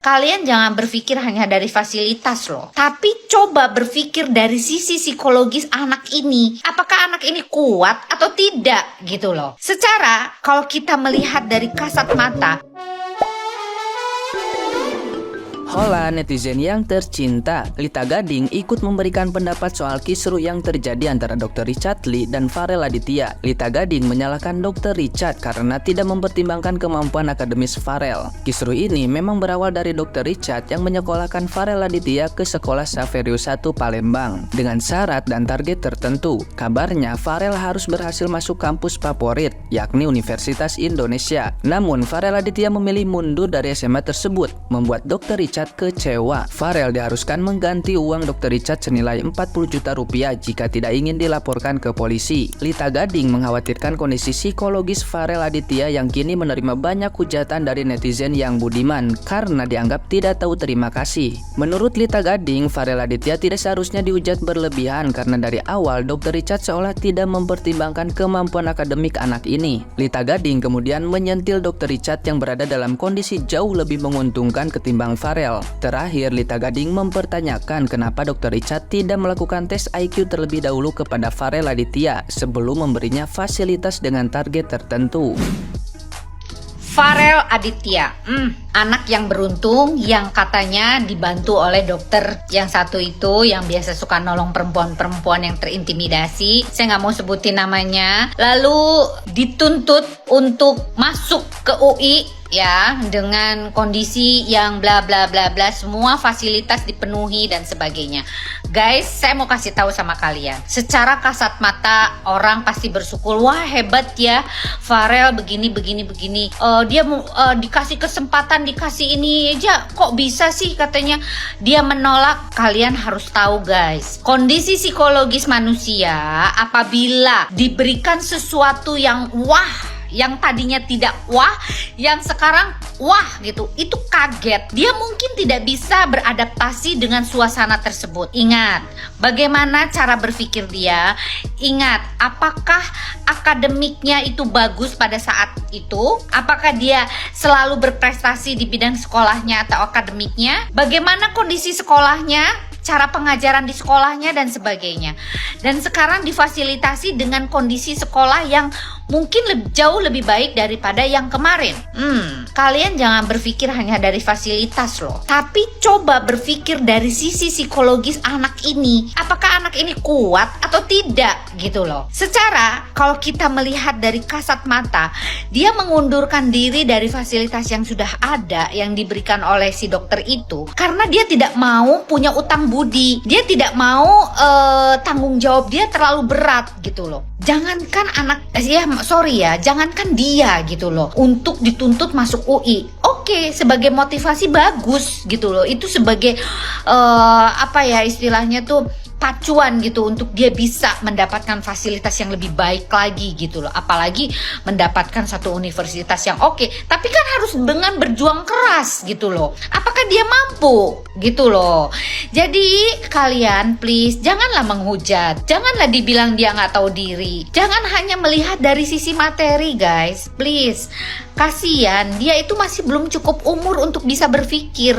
Kalian jangan berpikir hanya dari fasilitas loh, tapi coba berpikir dari sisi psikologis anak ini. Apakah anak ini kuat atau tidak gitu loh. Secara kalau kita melihat dari kasat mata, Hola netizen yang tercinta, Lita Gading ikut memberikan pendapat soal kisruh yang terjadi antara Dr. Richard Lee dan Farel Aditya. Lita Gading menyalahkan Dr. Richard karena tidak mempertimbangkan kemampuan akademis Farel. Kisruh ini memang berawal dari Dr. Richard yang menyekolahkan Farel Aditya ke sekolah Saverio 1 Palembang dengan syarat dan target tertentu. Kabarnya Farel harus berhasil masuk kampus favorit, yakni Universitas Indonesia. Namun Farel Aditya memilih mundur dari SMA tersebut, membuat Dr. Richard kecewa. Farel diharuskan mengganti uang Dr. Richard senilai 40 juta rupiah jika tidak ingin dilaporkan ke polisi. Lita Gading mengkhawatirkan kondisi psikologis Farel Aditya yang kini menerima banyak hujatan dari netizen yang budiman karena dianggap tidak tahu terima kasih. Menurut Lita Gading, Farel Aditya tidak seharusnya dihujat berlebihan karena dari awal Dr. Richard seolah tidak mempertimbangkan kemampuan akademik anak ini. Lita Gading kemudian menyentil Dr. Richard yang berada dalam kondisi jauh lebih menguntungkan ketimbang Farel. Terakhir, Lita Gading mempertanyakan kenapa Dr. Richard tidak melakukan tes IQ terlebih dahulu kepada Farel Aditya sebelum memberinya fasilitas dengan target tertentu. Farel Aditya, anak yang beruntung yang katanya dibantu oleh dokter yang satu itu yang biasa suka nolong perempuan-perempuan yang terintimidasi. Saya nggak mau sebutin namanya. Lalu dituntut untuk masuk ke UI ya dengan kondisi yang bla bla bla bla, semua fasilitas dipenuhi dan sebagainya. Guys, saya mau kasih tahu sama kalian, secara kasat mata orang pasti bersyukur, wah hebat ya Farel begini. Dia dikasih kesempatan, dikasih ini aja kok bisa sih katanya dia menolak. Kalian harus tahu guys, kondisi psikologis manusia apabila diberikan sesuatu yang wah, yang tadinya tidak wah, yang sekarang wah gitu, itu kaget. Dia mungkin tidak bisa beradaptasi dengan suasana tersebut. Ingat, bagaimana cara berpikir dia. Ingat, apakah akademiknya itu bagus pada saat itu? Apakah dia selalu berprestasi di bidang sekolahnya atau akademiknya? Bagaimana kondisi sekolahnya? Cara pengajaran di sekolahnya dan sebagainya. Dan sekarang difasilitasi dengan kondisi sekolah yang mungkin jauh lebih baik daripada yang kemarin. Kalian jangan berpikir hanya dari fasilitas loh, tapi coba berpikir dari sisi psikologis anak ini. Apakah anak ini kuat atau tidak gitu loh. Secara kalau kita melihat dari kasat mata, dia mengundurkan diri dari fasilitas yang sudah ada yang diberikan oleh si dokter itu karena dia tidak mau punya utang budi. Dia tidak mau tanggung jawab dia terlalu berat gitu loh. Jangankan jangankan dia gitu loh untuk dituntut masuk UI. Oke, sebagai motivasi bagus gitu loh. Itu sebagai istilahnya tuh pacuan gitu untuk dia bisa mendapatkan fasilitas yang lebih baik lagi gitu loh. Apalagi mendapatkan satu universitas yang oke. Tapi kan harus dengan berjuang keras gitu loh. Apakah dia mampu gitu loh. Jadi kalian please janganlah menghujat. Janganlah dibilang dia nggak tahu diri. Jangan hanya melihat dari sisi materi guys. Please. Kasian, dia itu masih belum cukup umur untuk bisa berpikir,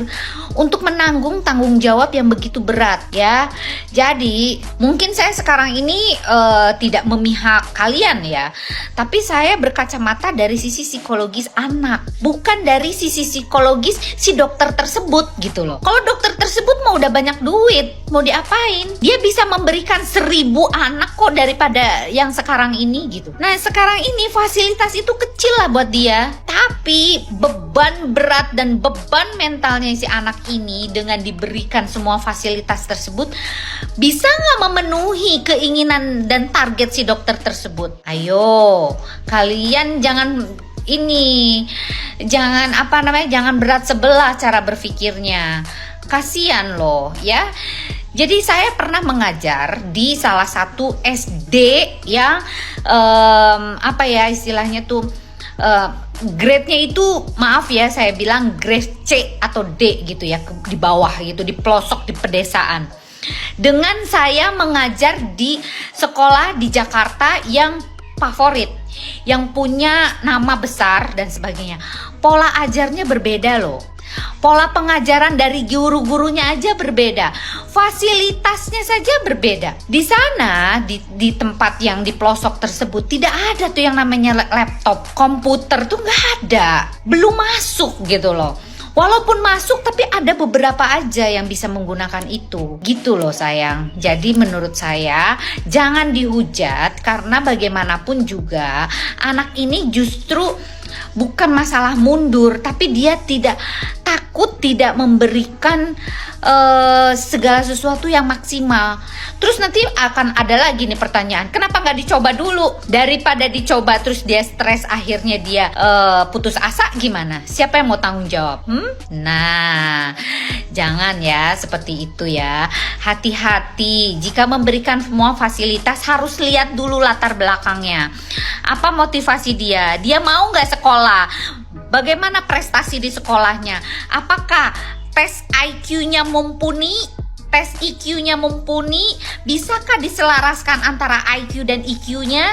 untuk menanggung tanggung jawab yang begitu berat ya. Jadi mungkin saya sekarang ini tidak memihak kalian ya, tapi saya berkacamata dari sisi psikologis anak, bukan dari sisi psikologis si dokter tersebut gitu loh. Kalau dokter tersebut mau udah banyak duit, mau diapain? Dia bisa memberikan 1000 anak kok daripada yang sekarang ini gitu. Nah sekarang ini fasilitas itu kecil lah buat dia. Tapi beban berat dan beban mentalnya si anak ini dengan diberikan semua fasilitas tersebut bisa nggak memenuhi keinginan dan target si dokter tersebut? Ayo, kalian jangan jangan berat sebelah cara berpikirnya. Kasian loh ya. Jadi saya pernah mengajar di salah satu SD yang istilahnya tuh grade-nya itu maaf ya saya bilang grade C atau D gitu ya, di bawah gitu, di pelosok di pedesaan. Dengan saya mengajar di sekolah di Jakarta yang favorit, yang punya nama besar dan sebagainya. Pola ajarnya berbeda loh. Pola pengajaran dari guru-gurunya aja berbeda, fasilitasnya saja berbeda. Di sana, di tempat yang di pelosok tersebut tidak ada tuh yang namanya laptop, komputer tuh nggak ada, belum masuk gitu loh. Walaupun masuk tapi ada beberapa aja yang bisa menggunakan itu, gitu loh sayang. Jadi menurut saya jangan dihujat, karena bagaimanapun juga anak ini justru bukan masalah mundur, tapi dia takut tidak memberikan segala sesuatu yang maksimal. Terus nanti akan ada lagi nih pertanyaan, kenapa nggak dicoba dulu? Daripada dicoba terus dia stres, akhirnya dia putus asa, gimana? Siapa yang mau tanggung jawab? Nah, jangan ya seperti itu ya. Hati-hati jika memberikan semua fasilitas, harus lihat dulu latar belakangnya. Apa motivasi dia? Dia mau nggak sekolah? Bagaimana prestasi di sekolahnya? Apakah tes IQ-nya mumpuni? Tes IQ-nya mumpuni? Bisakah diselaraskan antara IQ dan IQ-nya?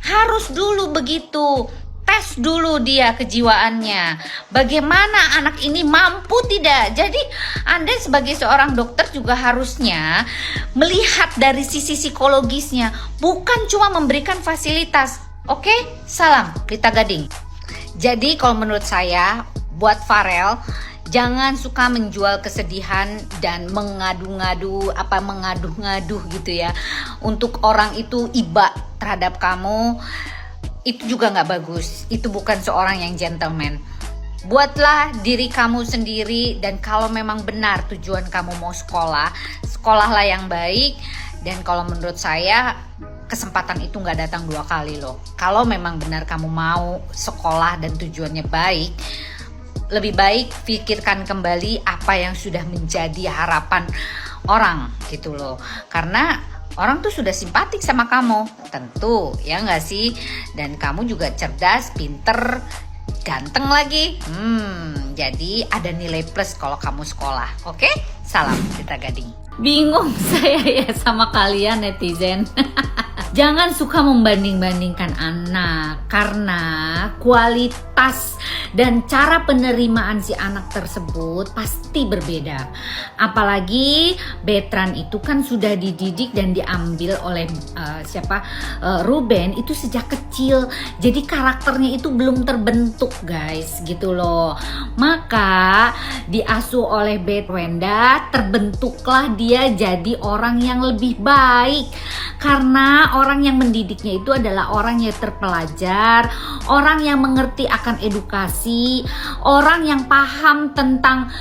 Harus dulu begitu. Tes dulu dia kejiwaannya. Bagaimana anak ini mampu tidak? Jadi Anda sebagai seorang dokter juga harusnya melihat dari sisi psikologisnya, bukan cuma memberikan fasilitas. Oke? Salam Lita Gading. Jadi kalau menurut saya, buat Farel, jangan suka menjual kesedihan dan mengaduh-ngaduh gitu ya. Untuk orang itu iba terhadap kamu, itu juga nggak bagus. Itu bukan seorang yang gentleman. Buatlah diri kamu sendiri, dan kalau memang benar tujuan kamu mau sekolah, sekolahlah yang baik. Dan kalau menurut saya, kesempatan itu nggak datang 2 kali loh. Kalau memang benar kamu mau sekolah dan tujuannya baik, lebih baik pikirkan kembali apa yang sudah menjadi harapan orang gitu loh. Karena orang tuh sudah simpatik sama kamu, tentu ya nggak sih? Dan kamu juga cerdas, pinter, ganteng lagi. Jadi ada nilai plus kalau kamu sekolah. Oke? Salam Lita Gading. Bingung saya ya sama kalian netizen. Jangan suka membanding-bandingkan anak, karena kualitas dan cara penerimaan si anak tersebut pasti berbeda. Apalagi Betran itu kan sudah dididik dan diambil oleh Ruben itu sejak kecil. Jadi karakternya itu belum terbentuk guys, gitu loh. Maka diasuh oleh Betwenda, terbentuklah dia jadi orang yang lebih baik. Karena orang yang mendidiknya itu adalah orang yang terpelajar, orang yang mengerti akan edukasi, orang yang paham tentang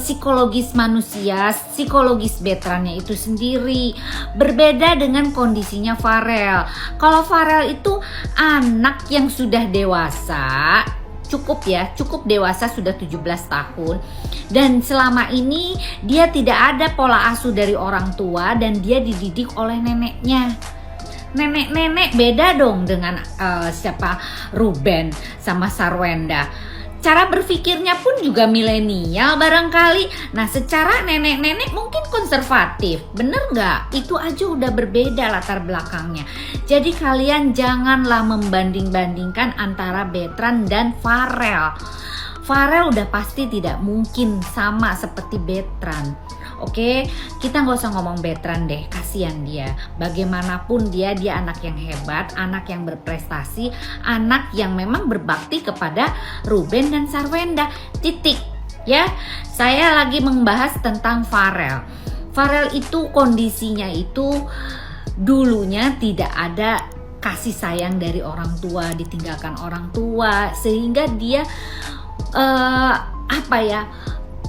psikologis manusia, psikologis Betrannya itu sendiri. Berbeda dengan kondisinya Farel. Kalau Farel itu anak yang sudah dewasa, cukup dewasa, sudah 17 tahun, dan selama ini dia tidak ada pola asuh dari orang tua dan dia dididik oleh neneknya. Nenek beda dong dengan Ruben sama Sarwenda. Cara berpikirnya pun juga milenial barangkali. Nah, secara nenek mungkin konservatif, bener nggak? Itu aja udah berbeda latar belakangnya. Jadi kalian janganlah membanding-bandingkan antara Betran dan Farel. Farel udah pasti tidak mungkin sama seperti Betran. Oke, kita nggak usah ngomong Betran deh, kasihan dia. Bagaimanapun dia anak yang hebat, anak yang berprestasi, anak yang memang berbakti kepada Ruben dan Sarwenda. Titik. Ya, saya lagi membahas tentang Farel. Farel itu kondisinya itu dulunya tidak ada kasih sayang dari orang tua, ditinggalkan orang tua, sehingga dia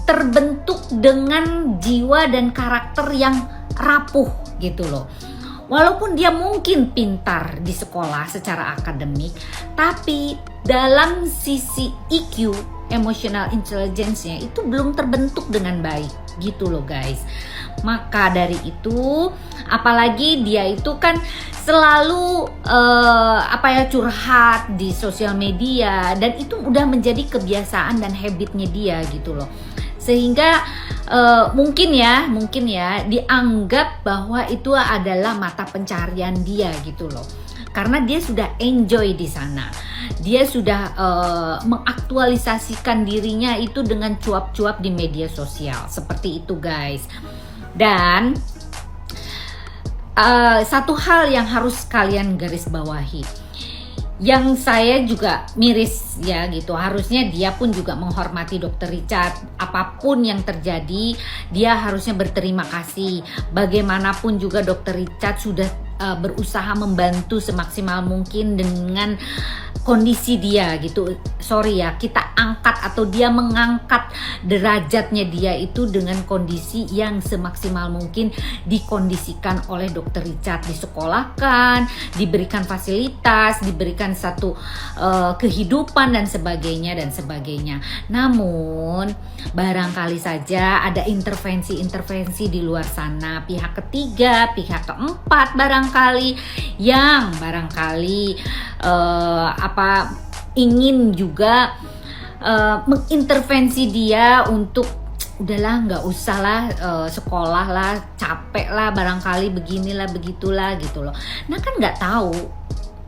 terbentuk dengan jiwa dan karakter yang rapuh gitu loh. Walaupun dia mungkin pintar di sekolah secara akademik, tapi dalam sisi EQ, emotional intelligence-nya itu belum terbentuk dengan baik gitu loh guys. Maka dari itu, apalagi dia itu kan selalu curhat di sosial media, dan itu udah menjadi kebiasaan dan habitnya dia gitu loh. Sehingga mungkin ya dianggap bahwa itu adalah mata pencarian dia gitu loh. karena dia sudah enjoy di sana. Dia sudah mengaktualisasikan dirinya itu dengan cuap-cuap di media sosial. Seperti itu guys. Dan satu hal yang harus kalian garis bawahi, yang saya juga miris ya gitu, harusnya dia pun juga menghormati Dr. Richard. Apapun yang terjadi, dia harusnya berterima kasih. Bagaimanapun juga Dr. Richard sudah berusaha membantu semaksimal mungkin dengan kondisi dia gitu. Sorry ya, kita angkat atau dia mengangkat derajatnya dia itu dengan kondisi yang semaksimal mungkin dikondisikan oleh Dr. Richard, disekolahkan, diberikan fasilitas, diberikan satu kehidupan dan sebagainya dan sebagainya. Namun barangkali saja ada intervensi-intervensi di luar sana, pihak ketiga, pihak keempat barangkali yang barangkali ingin juga mengintervensi dia untuk udahlah nggak usah lah sekolah lah, capek lah barangkali beginilah begitulah gitu loh. Nah kan nggak tahu,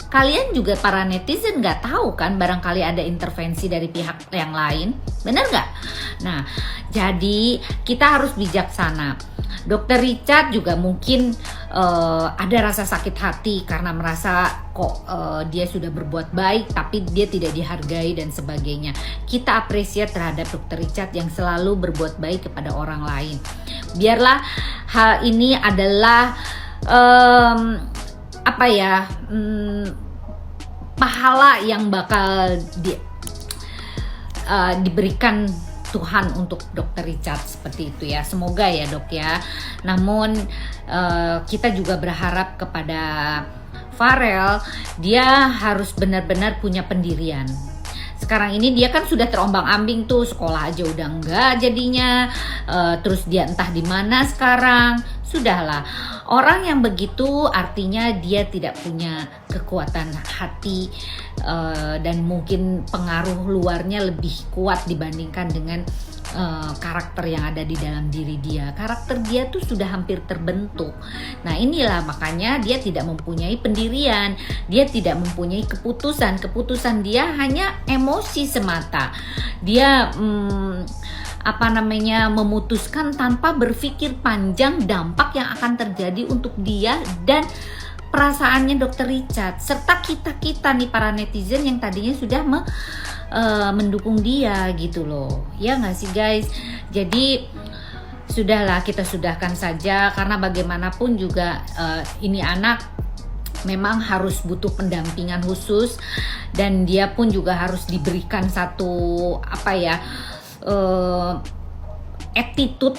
kalian juga para netizen nggak tahu kan, barangkali ada intervensi dari pihak yang lain, bener nggak? Nah jadi kita harus bijaksana. Dr. Richard juga mungkin ada rasa sakit hati karena merasa kok dia sudah berbuat baik tapi dia tidak dihargai dan sebagainya. Kita apresiasi terhadap Dr. Richard yang selalu berbuat baik kepada orang lain. Biarlah hal ini adalah pahala yang bakal diberikan Tuhan untuk Dr. Richard, seperti itu ya. Semoga ya dok ya. Namun kita juga berharap kepada Farel, dia harus benar-benar punya pendirian. Sekarang ini dia kan sudah terombang-ambing tuh, sekolah aja udah enggak jadinya, terus dia entah di mana sekarang. Sudahlah, orang yang begitu artinya dia tidak punya kekuatan hati dan mungkin pengaruh luarnya lebih kuat dibandingkan dengan karakter yang ada di dalam diri dia. Karakter dia tuh sudah hampir terbentuk. Nah inilah makanya dia tidak mempunyai pendirian, dia tidak mempunyai keputusan dia hanya emosi semata. Dia memutuskan tanpa berpikir panjang dampak yang akan terjadi untuk dia dan perasaannya Dr. Richard serta kita nih para netizen yang tadinya sudah mendukung dia gitu loh, ya nggak sih guys? Jadi sudahlah, kita sudahkan saja karena bagaimanapun juga ini anak memang harus butuh pendampingan khusus dan dia pun juga harus diberikan satu attitude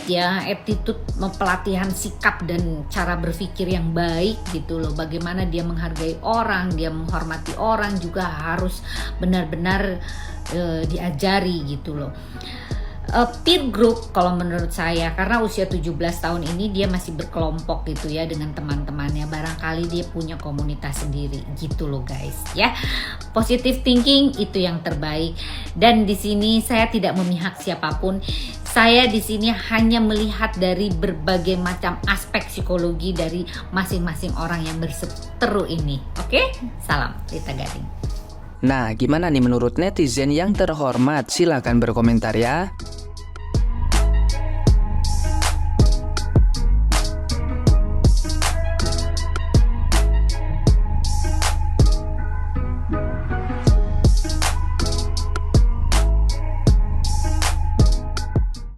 pelatihan sikap dan cara berpikir yang baik gitu loh. Bagaimana dia menghargai orang, dia menghormati orang juga harus benar-benar diajari gitu loh. Peer group kalau menurut saya, karena usia 17 tahun ini dia masih berkelompok gitu ya dengan teman-temannya, barangkali dia punya komunitas sendiri gitu loh guys ya. Positive thinking itu yang terbaik, dan di sini saya tidak memihak siapapun. Saya di sini hanya melihat dari berbagai macam aspek psikologi dari masing-masing orang yang berseteru ini. Oke? Salam Lita Gading. Nah, gimana nih menurut netizen yang terhormat? Silahkan berkomentar ya.